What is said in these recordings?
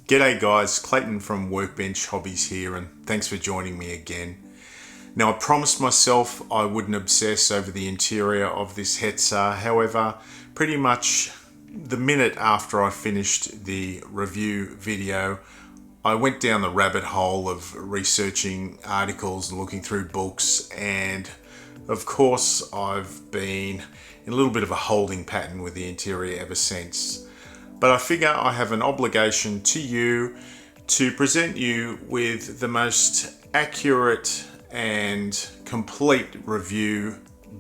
G'day guys, Clayton from Workbench Hobbies here, and thanks for joining me again. Now, I promised myself I wouldn't obsess over the interior of this Hetzer. However, pretty much the minute after I finished the review video, I went down the rabbit hole of researching articles and looking through books, and of course I've been in a little bit of a holding pattern with the interior ever since. But I figure I have an obligation to you to present you with the most accurate and complete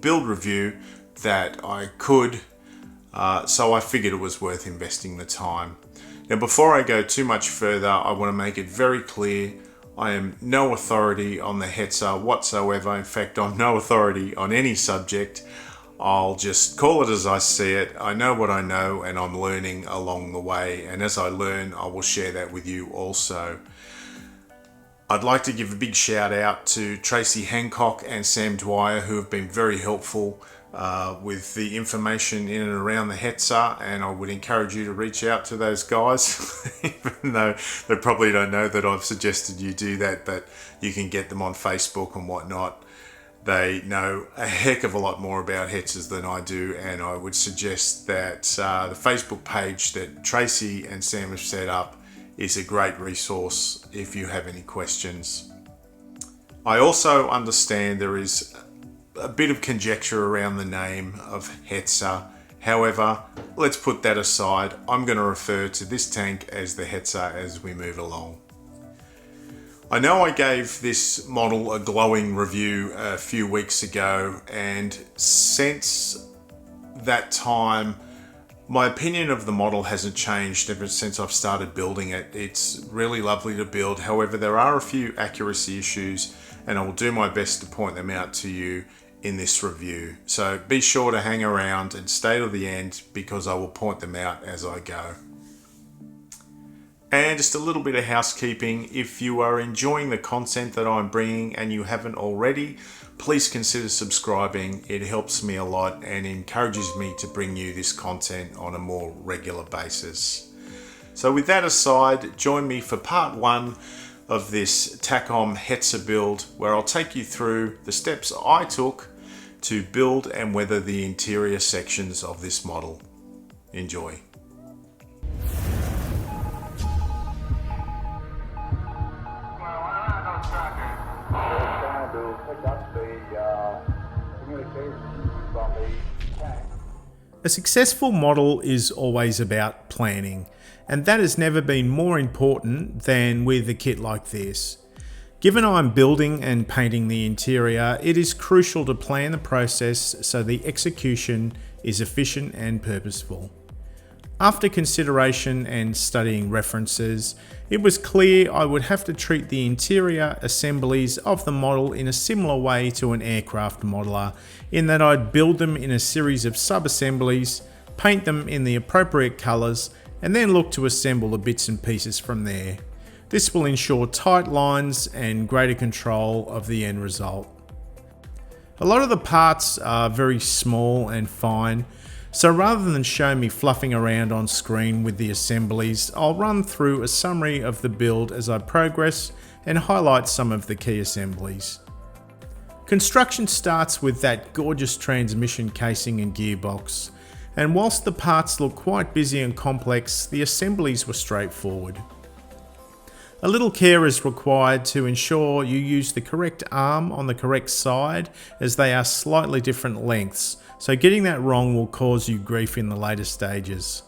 build review that I could. So I figured it was worth investing the time. Now, before I go too much further, I want to make it very clear I am no authority on the Hetzer whatsoever. In fact, I'm no authority on any subject. I'll just call it as I see it. I know what I know, and I'm learning along the way. And as I learn, I will share that with you also. I'd like to give a big shout out to Tracy Hancock and Sam Dwyer, who have been very helpful with the information in and around the Hetzer, and I would encourage you to reach out to those guys, even though they probably don't know that I've suggested you do that, but you can get them on Facebook and whatnot. They know a heck of a lot more about Hetzers than I do, and I would suggest that the Facebook page that Tracy and Sam have set up is a great resource if you have any questions. I also understand there is a bit of conjecture around the name of Hetzer. However, let's put that aside. I'm going to refer to this tank as the Hetzer as we move along. I know I gave this model a glowing review a few weeks ago, and since that time my opinion of the model hasn't changed ever since I've started building it. It's really lovely to build. However, there are a few accuracy issues, and I will do my best to point them out to you in this review. So be sure to hang around and stay to the end, because I will point them out as I go. And just a little bit of housekeeping. If you are enjoying the content that I'm bringing and you haven't already, please consider subscribing. It helps me a lot and encourages me to bring you this content on a more regular basis. So with that aside, join me for part one of this TAKOM Hetzer build, where I'll take you through the steps I took to build and weather the interior sections of this model. Enjoy. A successful model is always about planning, and that has never been more important than with a kit like this. Given I'm building and painting the interior, it is crucial to plan the process so the execution is efficient and purposeful. After consideration and studying references, it was clear I would have to treat the interior assemblies of the model in a similar way to an aircraft modeler, in that I'd build them in a series of sub-assemblies, paint them in the appropriate colours, and then look to assemble the bits and pieces from there. This will ensure tight lines and greater control of the end result. A lot of the parts are very small and fine, so rather than show me fluffing around on screen with the assemblies, I'll run through a summary of the build as I progress and highlight some of the key assemblies. Construction starts with that gorgeous transmission casing and gearbox, and whilst the parts look quite busy and complex, the assemblies were straightforward. A little care is required to ensure you use the correct arm on the correct side, as they are slightly different lengths, so getting that wrong will cause you grief in the later stages.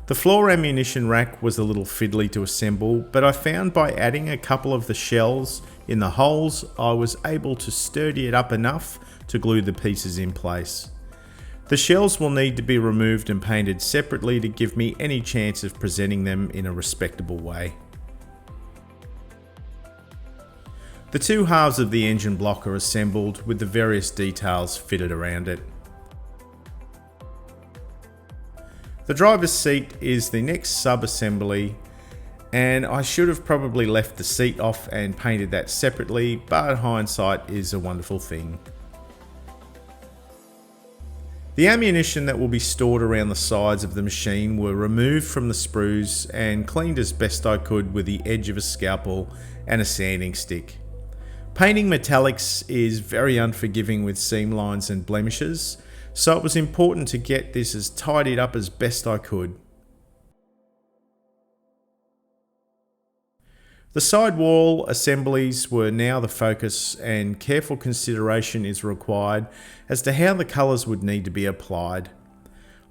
The floor ammunition rack was a little fiddly to assemble, but I found by adding a couple of the shells in the holes, I was able to sturdy it up enough to glue the pieces in place. The shells will need to be removed and painted separately to give me any chance of presenting them in a respectable way. The two halves of the engine block are assembled with the various details fitted around it. The driver's seat is the next sub-assembly, and I should have probably left the seat off and painted that separately, but hindsight is a wonderful thing. The ammunition that will be stored around the sides of the machine were removed from the sprues and cleaned as best I could with the edge of a scalpel and a sanding stick. Painting metallics is very unforgiving with seam lines and blemishes, so it was important to get this as tidied up as best I could. The sidewall assemblies were now the focus, and careful consideration is required as to how the colours would need to be applied.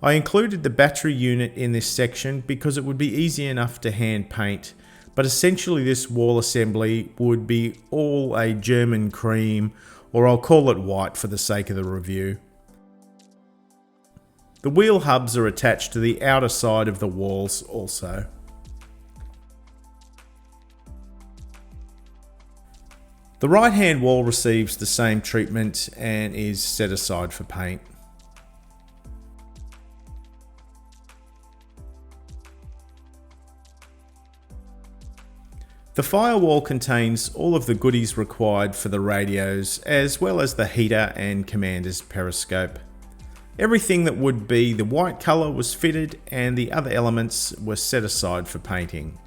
I included the battery unit in this section because it would be easy enough to hand paint, but essentially this wall assembly would be all a German cream, or I'll call it white for the sake of the review. The wheel hubs are attached to the outer side of the walls also. The right hand wall receives the same treatment and is set aside for paint. The Firewall contains all of the goodies required for the radios, as well as the heater and commander's periscope. Everything that would be the white colour was fitted and the other elements were set aside for painting.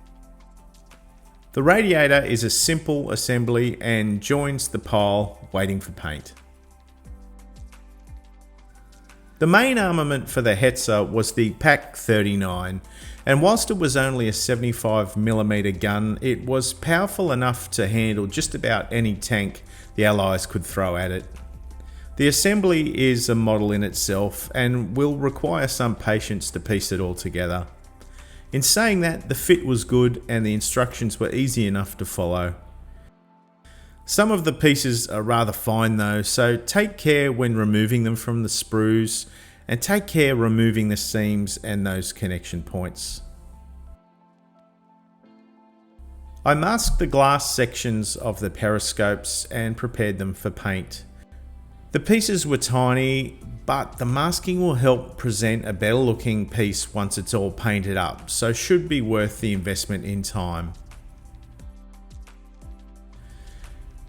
The radiator is a simple assembly and joins the pile waiting for paint. The main armament for the Hetzer was the Pak 39, and whilst it was only a 75mm gun, it was powerful enough to handle just about any tank the Allies could throw at it. The assembly is a model in itself and will require some patience to piece it all together. In saying that, the fit was good and the instructions were easy enough to follow. Some of the pieces are rather fine though, so take care when removing them from the sprues, and take care removing the seams and those connection points. I masked the glass sections of the periscopes and prepared them for paint. The pieces were tiny, but the masking will help present a better looking piece once it's all painted up, so should be worth the investment in time.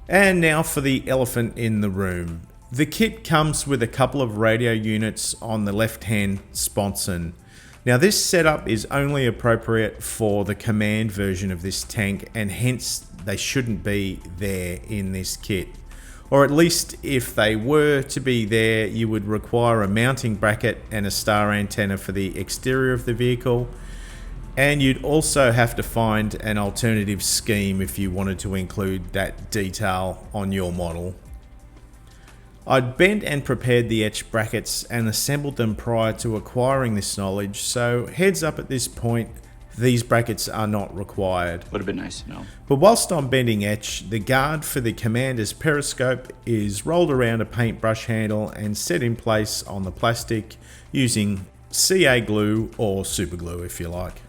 And now for the elephant in the room. The kit comes with a couple of radio units on the left hand sponson. Now this setup is only appropriate for the command version of this tank, and hence they shouldn't be there in this kit. Or at least if they were to be there, you would require a mounting bracket and a star antenna for the exterior of the vehicle, and you'd also have to find an alternative scheme if you wanted to include that detail on your model. I'd bent and prepared the etch brackets and assembled them prior to acquiring this knowledge, so heads up at this point, these brackets are not required. Would have been nice to know. But whilst I'm bending etch, the guard for the commander's periscope is rolled around a paintbrush handle and set in place on the plastic using CA glue or super glue if you like.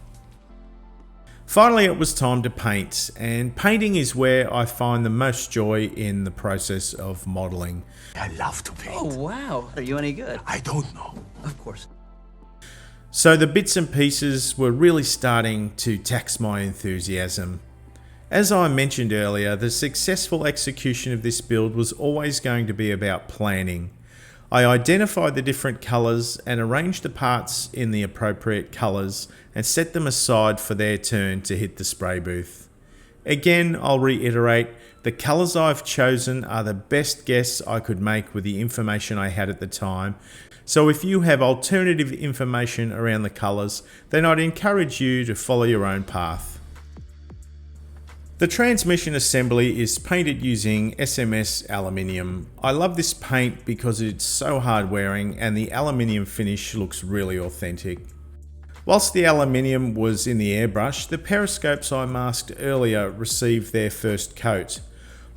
Finally, it was time to paint, and painting is where I find the most joy in the process of modelling. I love to paint. Oh, wow. Are you any good? I don't know. Of course. So the bits and pieces were really starting to tax my enthusiasm. As I mentioned earlier, the successful execution of this build was always going to be about planning. I identified the different colours and arranged the parts in the appropriate colours and set them aside for their turn to hit the spray booth. Again, I'll reiterate, the colours I've chosen are the best guess I could make with the information I had at the time, so if you have alternative information around the colours, then I'd encourage you to follow your own path. The transmission assembly is painted using SMS aluminium. I love this paint because it's so hard wearing and the aluminium finish looks really authentic. Whilst the aluminium was in the airbrush, the periscopes I masked earlier received their first coat.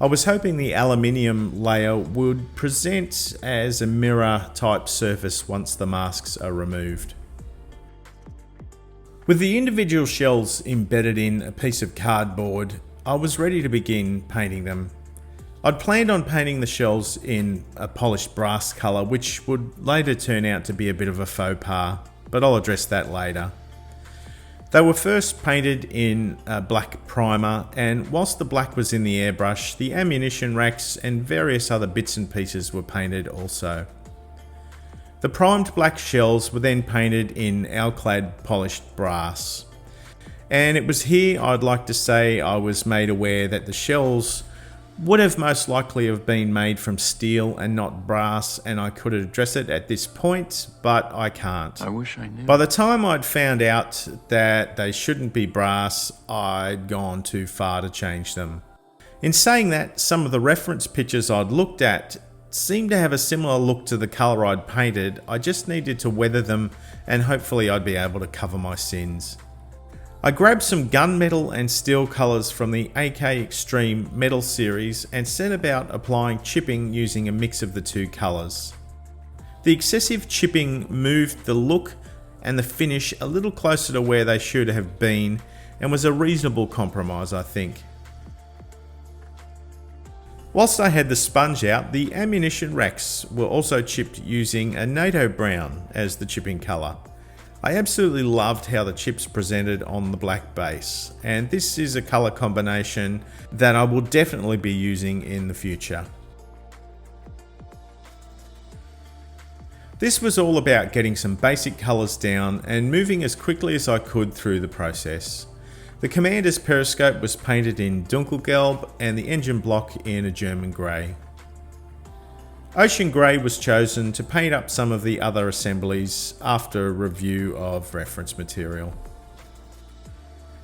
I was hoping the aluminium layer would present as a mirror type surface once the masks are removed. With the individual shells embedded in a piece of cardboard, I was ready to begin painting them. I'd planned on painting the shells in a polished brass colour, which would later turn out to be a bit of a faux pas, but I'll address that later. They were first painted in a black primer, and whilst the black was in the airbrush, the ammunition racks and various other bits and pieces were painted also. The primed black shells were then painted in alclad polished brass. And it was here I'd like to say I was made aware that the shells would have most likely have been made from steel and not brass, and I could address it at this point, but I can't. I wish I knew. By the time I'd found out that they shouldn't be brass, I'd gone too far to change them. In saying that, some of the reference pictures I'd looked at seemed to have a similar look to the colour I'd painted. I just needed to weather them and hopefully I'd be able to cover my sins. I grabbed some gunmetal and steel colours from the AK Extreme Metal series and set about applying chipping using a mix of the two colours. The excessive chipping moved the look and the finish a little closer to where they should have been and was a reasonable compromise, I think. Whilst I had the sponge out, the ammunition racks were also chipped using a NATO brown as the chipping colour. I absolutely loved how the chips presented on the black base, and this is a colour combination that I will definitely be using in the future. This was all about getting some basic colours down and moving as quickly as I could through the process. The commander's periscope was painted in Dunkelgelb and the engine block in a German grey. Ocean Grey was chosen to paint up some of the other assemblies after a review of reference material.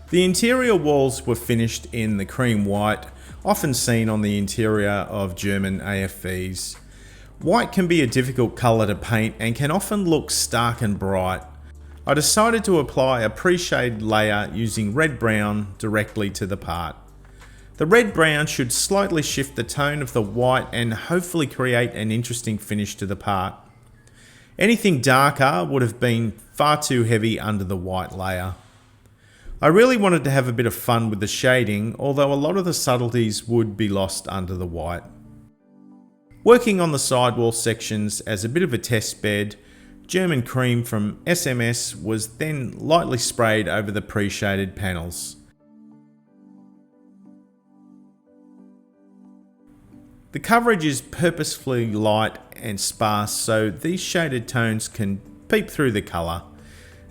The interior walls were finished in the cream white, often seen on the interior of German AFVs. White can be a difficult colour to paint and can often look stark and bright. I decided to apply a pre-shade layer using red-brown directly to the part. The red-brown should slightly shift the tone of the white and hopefully create an interesting finish to the part. Anything darker would have been far too heavy under the white layer. I really wanted to have a bit of fun with the shading, although a lot of the subtleties would be lost under the white. Working on the sidewall sections as a bit of a test bed, German cream from SMS was then lightly sprayed over the pre-shaded panels. The coverage is purposefully light and sparse so these shaded tones can peep through the colour.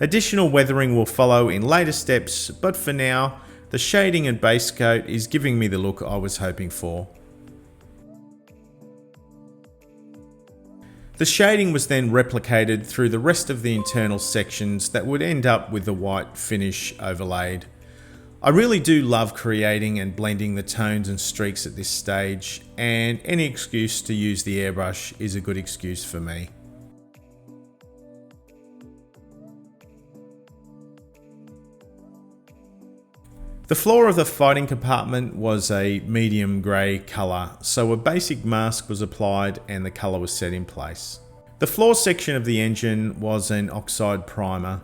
Additional weathering will follow in later steps, but for now, the shading and base coat is giving me the look I was hoping for. The shading was then replicated through the rest of the internal sections that would end up with the white finish overlaid. I really do love creating and blending the tones and streaks at this stage, and any excuse to use the airbrush is a good excuse for me. The floor of the fighting compartment was a medium grey colour, so a basic mask was applied and the colour was set in place. The floor section of the engine was an oxide primer.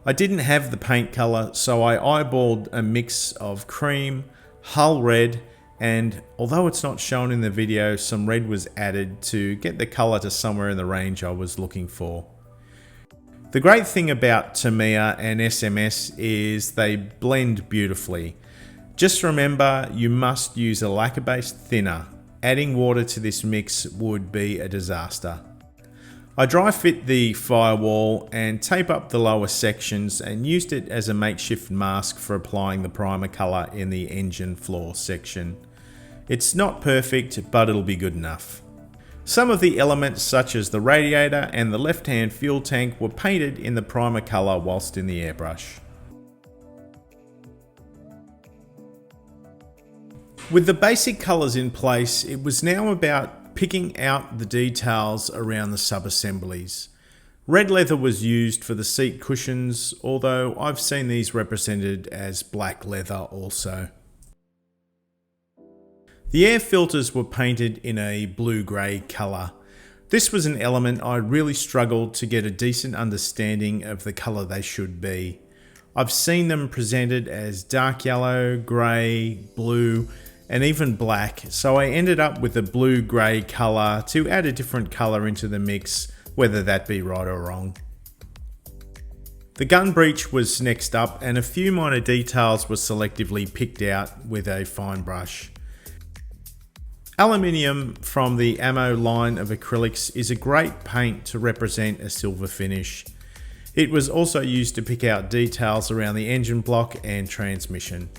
I didn't have the paint colour, so I eyeballed a mix of cream, hull red, and although it's not shown in the video, some red was added to get the colour to somewhere in the range I was looking for. The great thing about Tamiya and SMS is they blend beautifully. Just remember, you must use a lacquer-based thinner. Adding water to this mix would be a disaster. I dry fit the Firewall and tape up the lower sections and used it as a makeshift mask for applying the primer colour in the engine floor section. It's not perfect, but it'll be good enough. Some of the elements such as the radiator and the left-hand fuel tank were painted in the primer colour whilst in the airbrush. With the basic colours in place, it was now about picking out the details around the sub-assemblies. Red leather was used for the seat cushions, although I've seen these represented as black leather also. The air filters were painted in a blue-grey colour. This was an element I really struggled to get a decent understanding of the colour they should be. I've seen them presented as dark yellow, grey, blue, and even black, so I ended up with a blue-grey colour to add a different colour into the mix, whether that be right or wrong. The gun breech was next up, and a few minor details were selectively picked out with a fine brush. Aluminium from the Ammo line of acrylics is a great paint to represent a silver finish. It was also used to pick out details around the engine block and transmission.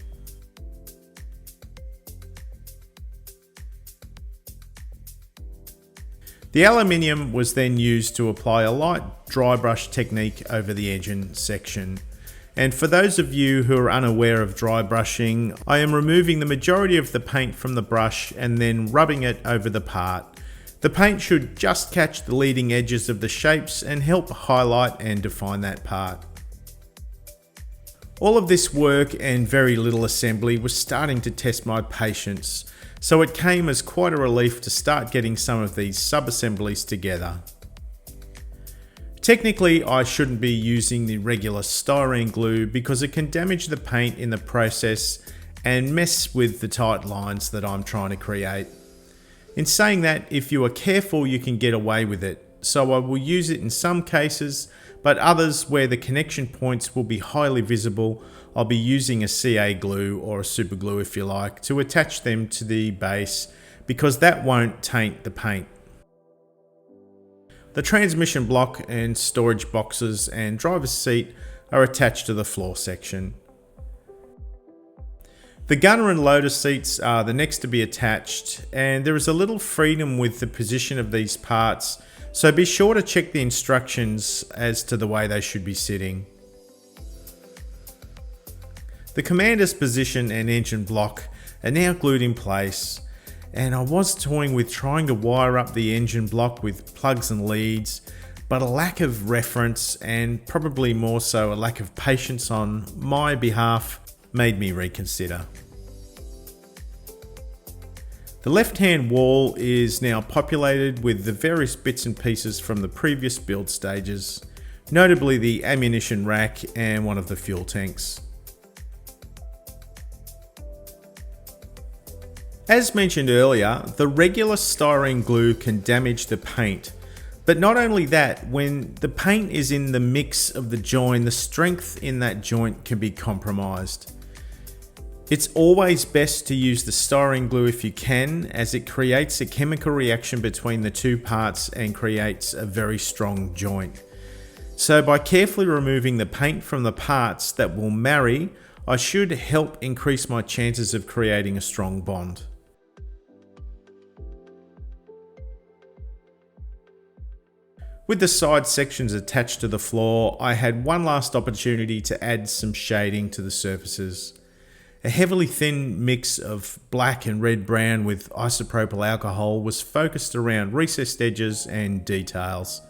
The aluminium was then used to apply a light dry brush technique over the engine section. And for those of you who are unaware of dry brushing, I am removing the majority of the paint from the brush and then rubbing it over the part. The paint should just catch the leading edges of the shapes and help highlight and define that part. All of this work and very little assembly was starting to test my patience, so it came as quite a relief to start getting some of these sub-assemblies together. Technically, I shouldn't be using the regular styrene glue because it can damage the paint in the process and mess with the tight lines that I'm trying to create. In saying that, if you are careful, you can get away with it, so I will use it in some cases, but others where the connection points will be highly visible, I'll be using a CA glue or a super glue if you like to attach them to the base because that won't taint the paint. The transmission block and storage boxes and driver's seat are attached to the floor section. The gunner and loader seats are the next to be attached, and there is a little freedom with the position of these parts, so be sure to check the instructions as to the way they should be sitting. The commander's position and engine block are now glued in place, and I was toying with trying to wire up the engine block with plugs and leads, but a lack of reference and probably more so a lack of patience on my behalf made me reconsider. The left-hand wall is now populated with the various bits and pieces from the previous build stages, notably the ammunition rack and one of the fuel tanks. As mentioned earlier, the regular styrene glue can damage the paint, but not only that, when the paint is in the mix of the join, the strength in that joint can be compromised. It's always best to use the styrene glue if you can, as it creates a chemical reaction between the two parts and creates a very strong joint. So by carefully removing the paint from the parts that will marry, I should help increase my chances of creating a strong bond. With the side sections attached to the floor, I had one last opportunity to add some shading to the surfaces. A heavily thin mix of black and red brown with isopropyl alcohol was focused around recessed edges and details.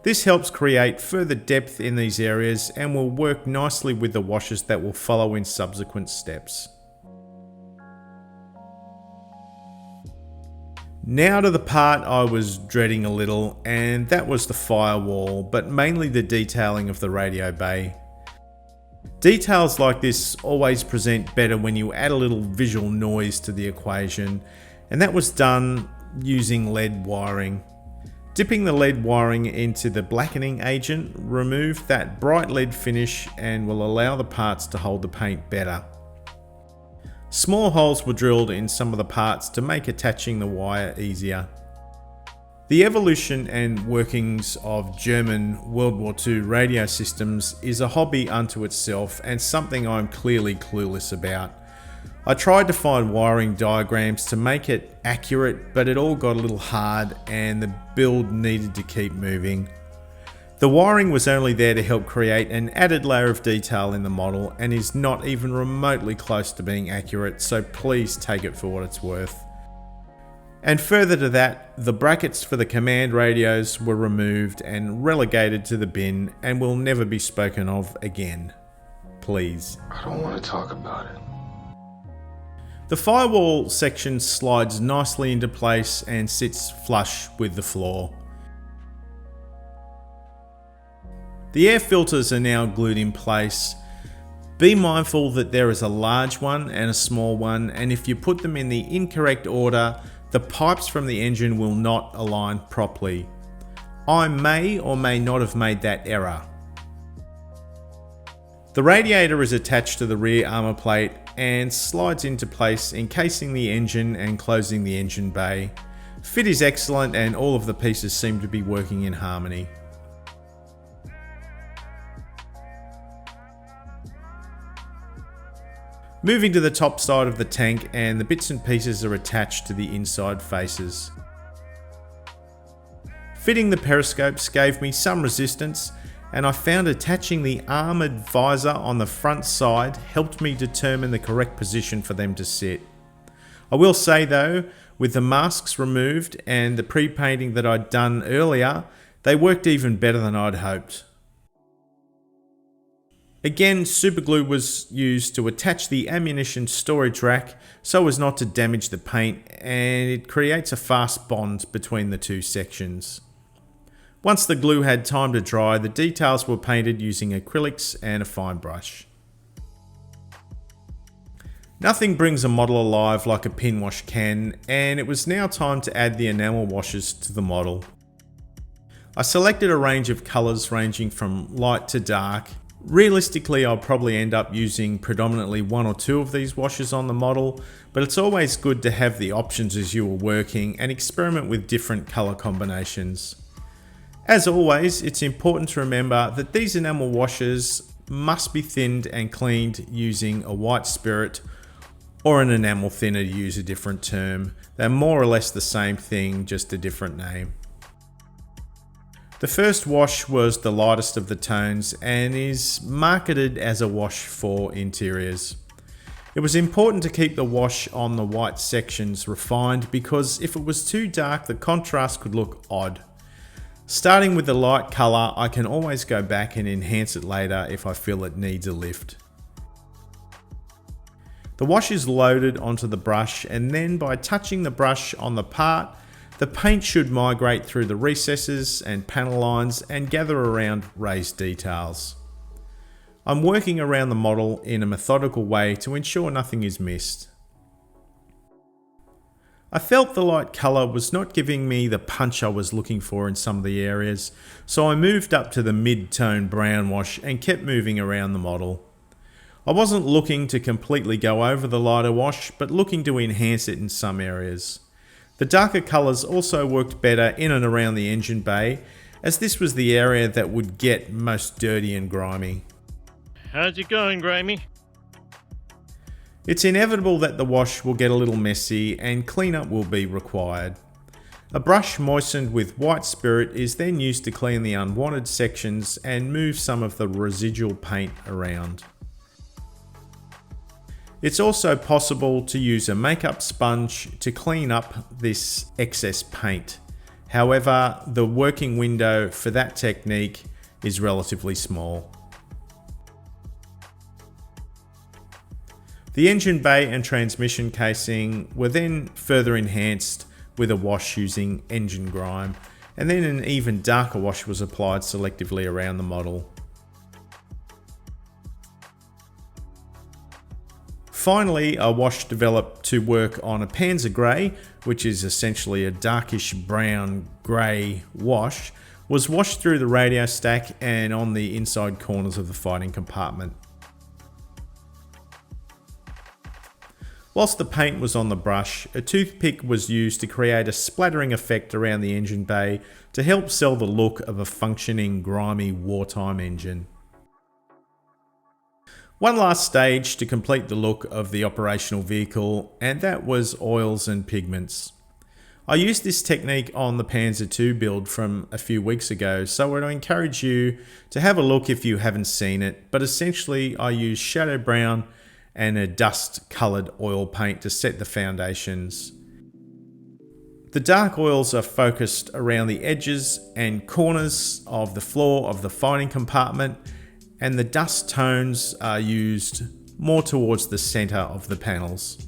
This helps create further depth in these areas and will work nicely with the washes that will follow in subsequent steps. Now to the part I was dreading a little, and that was the firewall, but mainly the detailing of the radio bay. Details like this always present better when you add a little visual noise to the equation, and that was done using lead wiring. Dipping the lead wiring into the blackening agent removed that bright lead finish and will allow the parts to hold the paint better. Small holes were drilled in some of the parts to make attaching the wire easier. The evolution and workings of German World War II radio systems is a hobby unto itself and something I'm clearly clueless about. I tried to find wiring diagrams to make it accurate, but it all got a little hard and the build needed to keep moving. The wiring was only there to help create an added layer of detail in the model and is not even remotely close to being accurate, so please take it for what it's worth. And further to that, the brackets for the command radios were removed and relegated to the bin and will never be spoken of again. Please. I don't want to talk about it. The firewall section slides nicely into place and sits flush with the floor. The air filters are now glued in place. Be mindful that there is a large one and a small one, and if you put them in the incorrect order, the pipes from the engine will not align properly. I may or may not have made that error. The radiator is attached to the rear armor plate and slides into place, encasing the engine and closing the engine bay. Fit is excellent and all of the pieces seem to be working in harmony. Moving to the top side of the tank, and the bits and pieces are attached to the inside faces. Fitting the periscopes gave me some resistance, and I found attaching the armoured visor on the front side helped me determine the correct position for them to sit. I will say though, with the masks removed and the pre-painting that I'd done earlier, they worked even better than I'd hoped. Again, superglue was used to attach the ammunition storage rack so as not to damage the paint, and it creates a fast bond between the two sections. Once the glue had time to dry, the details were painted using acrylics and a fine brush. Nothing brings a model alive like a pin wash can, and it was now time to add the enamel washes to the model. I selected a range of colours ranging from light to dark. Realistically, I'll probably end up using predominantly one or two of these washes on the model, but it's always good to have the options as you are working and experiment with different colour combinations. As always, it's important to remember that these enamel washes must be thinned and cleaned using a white spirit or an enamel thinner, to use a different term. They're more or less the same thing, just a different name. The first wash was the lightest of the tones and is marketed as a wash for interiors. It was important to keep the wash on the white sections refined because if it was too dark, the contrast could look odd. Starting with the light colour, I can always go back and enhance it later if I feel it needs a lift. The wash is loaded onto the brush, and then by touching the brush on the part, the paint should migrate through the recesses and panel lines and gather around raised details. I'm working around the model in a methodical way to ensure nothing is missed. I felt the light colour was not giving me the punch I was looking for in some of the areas, so I moved up to the mid-tone brown wash and kept moving around the model. I wasn't looking to completely go over the lighter wash, but looking to enhance it in some areas. The darker colours also worked better in and around the engine bay, as this was the area that would get most dirty and grimy. How's it going, Grimy? It's inevitable that the wash will get a little messy and cleanup will be required. A brush moistened with white spirit is then used to clean the unwanted sections and move some of the residual paint around. It's also possible to use a makeup sponge to clean up this excess paint. However, the working window for that technique is relatively small. The engine bay and transmission casing were then further enhanced with a wash using engine grime, and then an even darker wash was applied selectively around the model. Finally, a wash developed to work on a Panzer grey, which is essentially a darkish brown grey wash, was washed through the radio stack and on the inside corners of the fighting compartment. Whilst the paint was on the brush, a toothpick was used to create a splattering effect around the engine bay to help sell the look of a functioning, grimy wartime engine. One last stage to complete the look of the operational vehicle, and that was oils and pigments. I used this technique on the Panzer II build from a few weeks ago, so I would encourage you to have a look if you haven't seen it, but essentially I used shadow brown and a dust coloured oil paint to set the foundations. The dark oils are focused around the edges and corners of the floor of the fighting compartment, and the dust tones are used more towards the centre of the panels.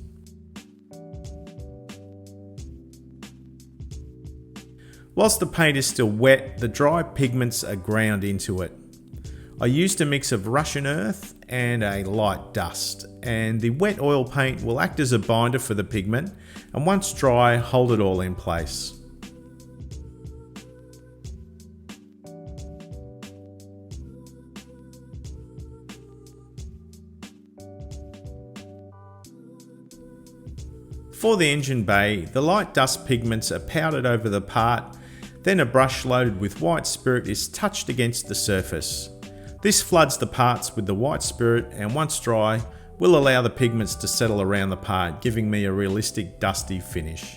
Whilst the paint is still wet, the dry pigments are ground into it. I used a mix of Russian earth and a light dust, and the wet oil paint will act as a binder for the pigment, and once dry, hold it all in place. For the engine bay, the light dust pigments are powdered over the part, then a brush loaded with white spirit is touched against the surface. This floods the parts with the white spirit and once dry, will allow the pigments to settle around the part, giving me a realistic dusty finish.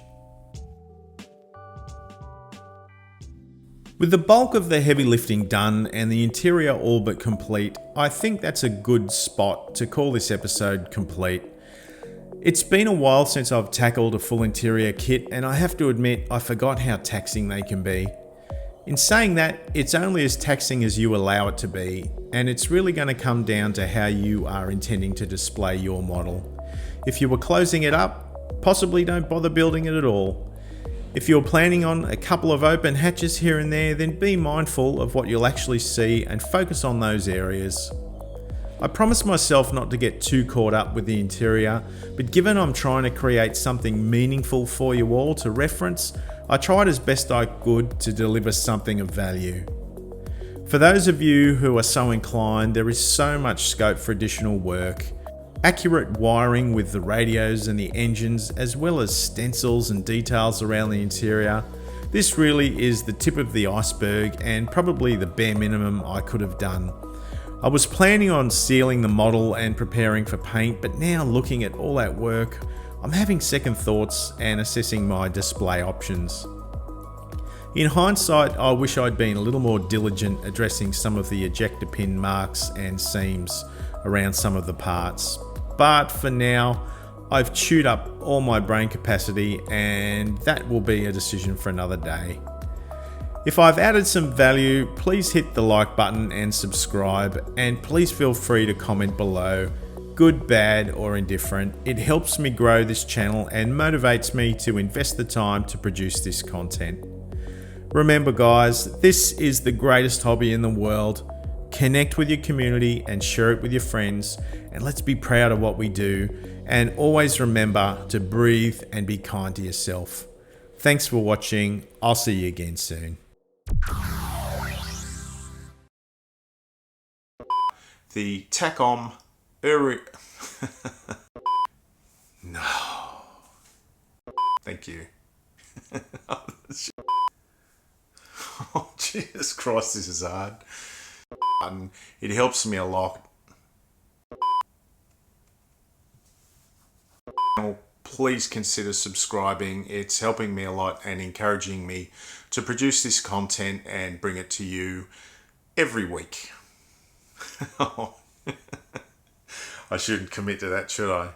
With the bulk of the heavy lifting done and the interior all but complete, I think that's a good spot to call this episode complete. It's been a while since I've tackled a full interior kit, and I have to admit I forgot how taxing they can be. In saying that, it's only as taxing as you allow it to be, and it's really going to come down to how you are intending to display your model. If you were closing it up, possibly don't bother building it at all. If you're planning on a couple of open hatches here and there, then be mindful of what you'll actually see and focus on those areas. I promised myself not to get too caught up with the interior, but given I'm trying to create something meaningful for you all to reference, I tried as best I could to deliver something of value. For those of you who are so inclined, there is so much scope for additional work. Accurate wiring with the radios and the engines, as well as stencils and details around the interior. This really is the tip of the iceberg and probably the bare minimum I could have done. I was planning on sealing the model and preparing for paint, but now looking at all that work, I'm having second thoughts and assessing my display options. In hindsight, I wish I'd been a little more diligent addressing some of the ejector pin marks and seams around some of the parts. But for now, I've chewed up all my brain capacity, and that will be a decision for another day. If I've added some value, please hit the like button and subscribe, and please feel free to comment below, good, bad or indifferent. It helps me grow this channel and motivates me to invest the time to produce this content. Remember guys, this is the greatest hobby in the world. Connect with your community and share it with your friends, and let's be proud of what we do, and always remember to breathe and be kind to yourself. Thanks for watching. I'll see you again soon. The TAKOM No. Thank you. Oh, Jesus Christ, this is hard. It helps me a lot. Please consider subscribing. It's helping me a lot and encouraging me to produce this content and bring it to you every week. I shouldn't commit to that, should I?